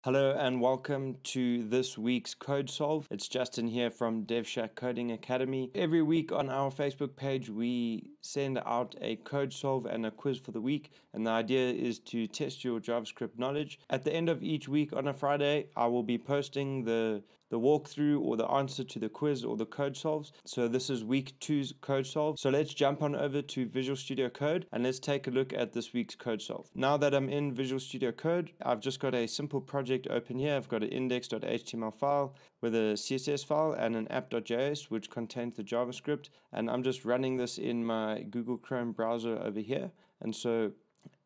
Hello and welcome to this week's Code Solve. It's Justin here from DevShack Coding Academy. Every week on our Facebook page, we send out a code solve and a quiz for the week. And the idea is to test your JavaScript knowledge. At the end of each week on a Friday, I will be posting the walkthrough or the answer to the quiz or the code solves. So this is week 2's code solve. So let's jump on over to Visual Studio Code and let's take a look at this week's code solve. Now that I'm in Visual Studio Code, I've just got a simple project open here. I've got an index.html file with a CSS file and an app.js which contains the JavaScript, and I'm just running this in my Google Chrome browser over here. And so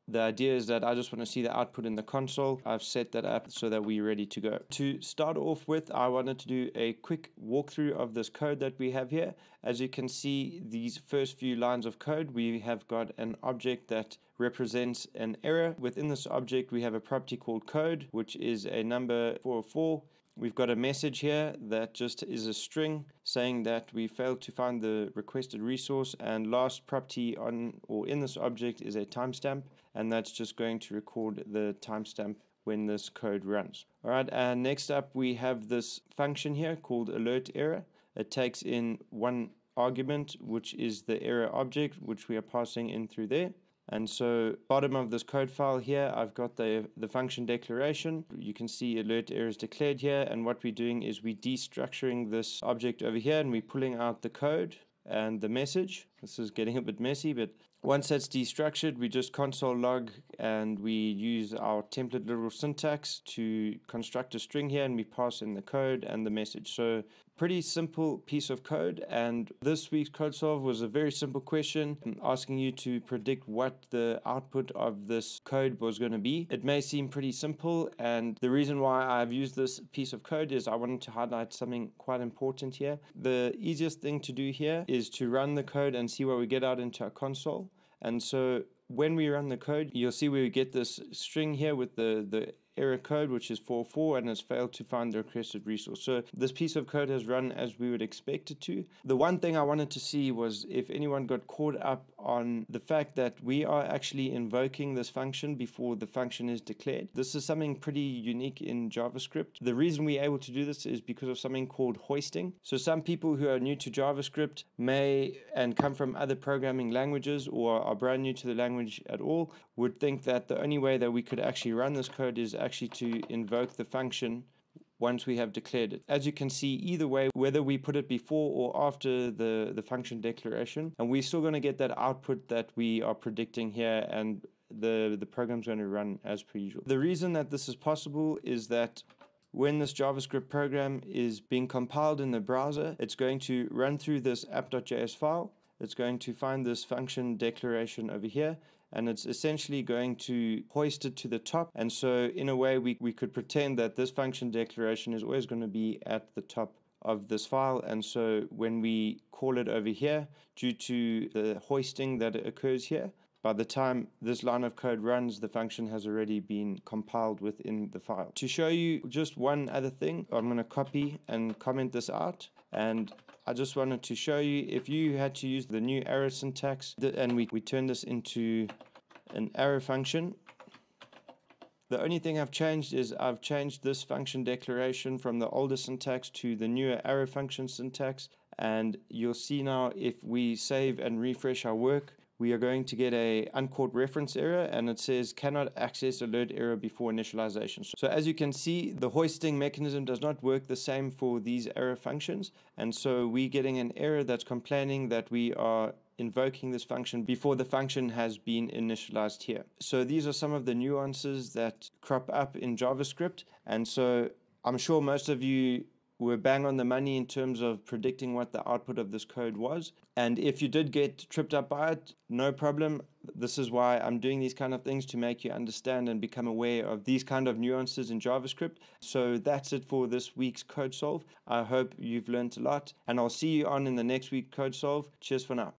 the idea is that I just want to see the output in the console. I've set that up so that we're ready to go. To start off with, I wanted to do a quick walkthrough of this code that we have here. As you can see, these first few lines of code, we have got an object that represents an error. Within this object, we have a property called code, which is a number 404. We've got a message here that just is a string saying that we failed to find the requested resource, and last property on or in this object is a timestamp, and that's just going to record the timestamp when this code runs. All right, and next up we have this function here called alert error. It takes in one argument, which is the error object, which we are passing in through there. And so bottom of this code file here, I've got the function declaration. You can see alert error is declared here, and what we're doing is we're destructuring this object over here and we're pulling out the code and the message. This is getting a bit messy, but once that's destructured, we just console log and we use our template literal syntax to construct a string here, and we pass in the code and the message. So pretty simple piece of code, and this week's code solve was a very simple question asking you to predict what the output of this code was going to be. It may seem pretty simple, and the reason why I've used this piece of code is I wanted to highlight something quite important here. The easiest thing to do here is to run the code and see what we get out into our console. And so when we run the code, you'll see we get this string here with the error code, which is 404, and has failed to find the requested resource. So this piece of code has run as we would expect it to. The one thing I wanted to see was if anyone got caught up on the fact that we are actually invoking this function before the function is declared. This is something pretty unique in JavaScript. The reason we're able to do this is because of something called hoisting. So some people who are new to JavaScript may and come from other programming languages or are brand new to the language at all would think that the only way that we could actually run this code is actually to invoke the function once we have declared it. As you can see, either way, whether we put it before or after the function declaration, and we're still going to get that output that we are predicting here, and the program's going to run as per usual. The reason that this is possible is that when this JavaScript program is being compiled in the browser, it's going to run through this app.js file. It's going to find this function declaration over here, and it's essentially going to hoist it to the top. And so in a way, we could pretend that this function declaration is always going to be at the top of this file. And so when we call it over here, due to the hoisting that occurs here, by the time this line of code runs, the function has already been compiled within the file. To show you just one other thing, I'm going to copy and comment this out. And I just wanted to show you, if you had to use the new arrow syntax, and we turn this into an arrow function, the only thing I've changed is I've changed this function declaration from the older syntax to the newer arrow function syntax. And you'll see now, if we save and refresh our work, we are going to get a uncaught reference error, and it says cannot access alert error before initialization. So as you can see, the hoisting mechanism does not work the same for these error functions, and so we're getting an error that's complaining that we are invoking this function before the function has been initialized here. So these are some of the nuances that crop up in JavaScript, and so I'm sure most of you were bang on the money in terms of predicting what the output of this code was. And if you did get tripped up by it, no problem. This is why I'm doing these kind of things, to make you understand and become aware of these kind of nuances in JavaScript. So that's it for this week's code solve. I hope you've learned a lot, and I'll see you on in the next week code solve. Cheers for now.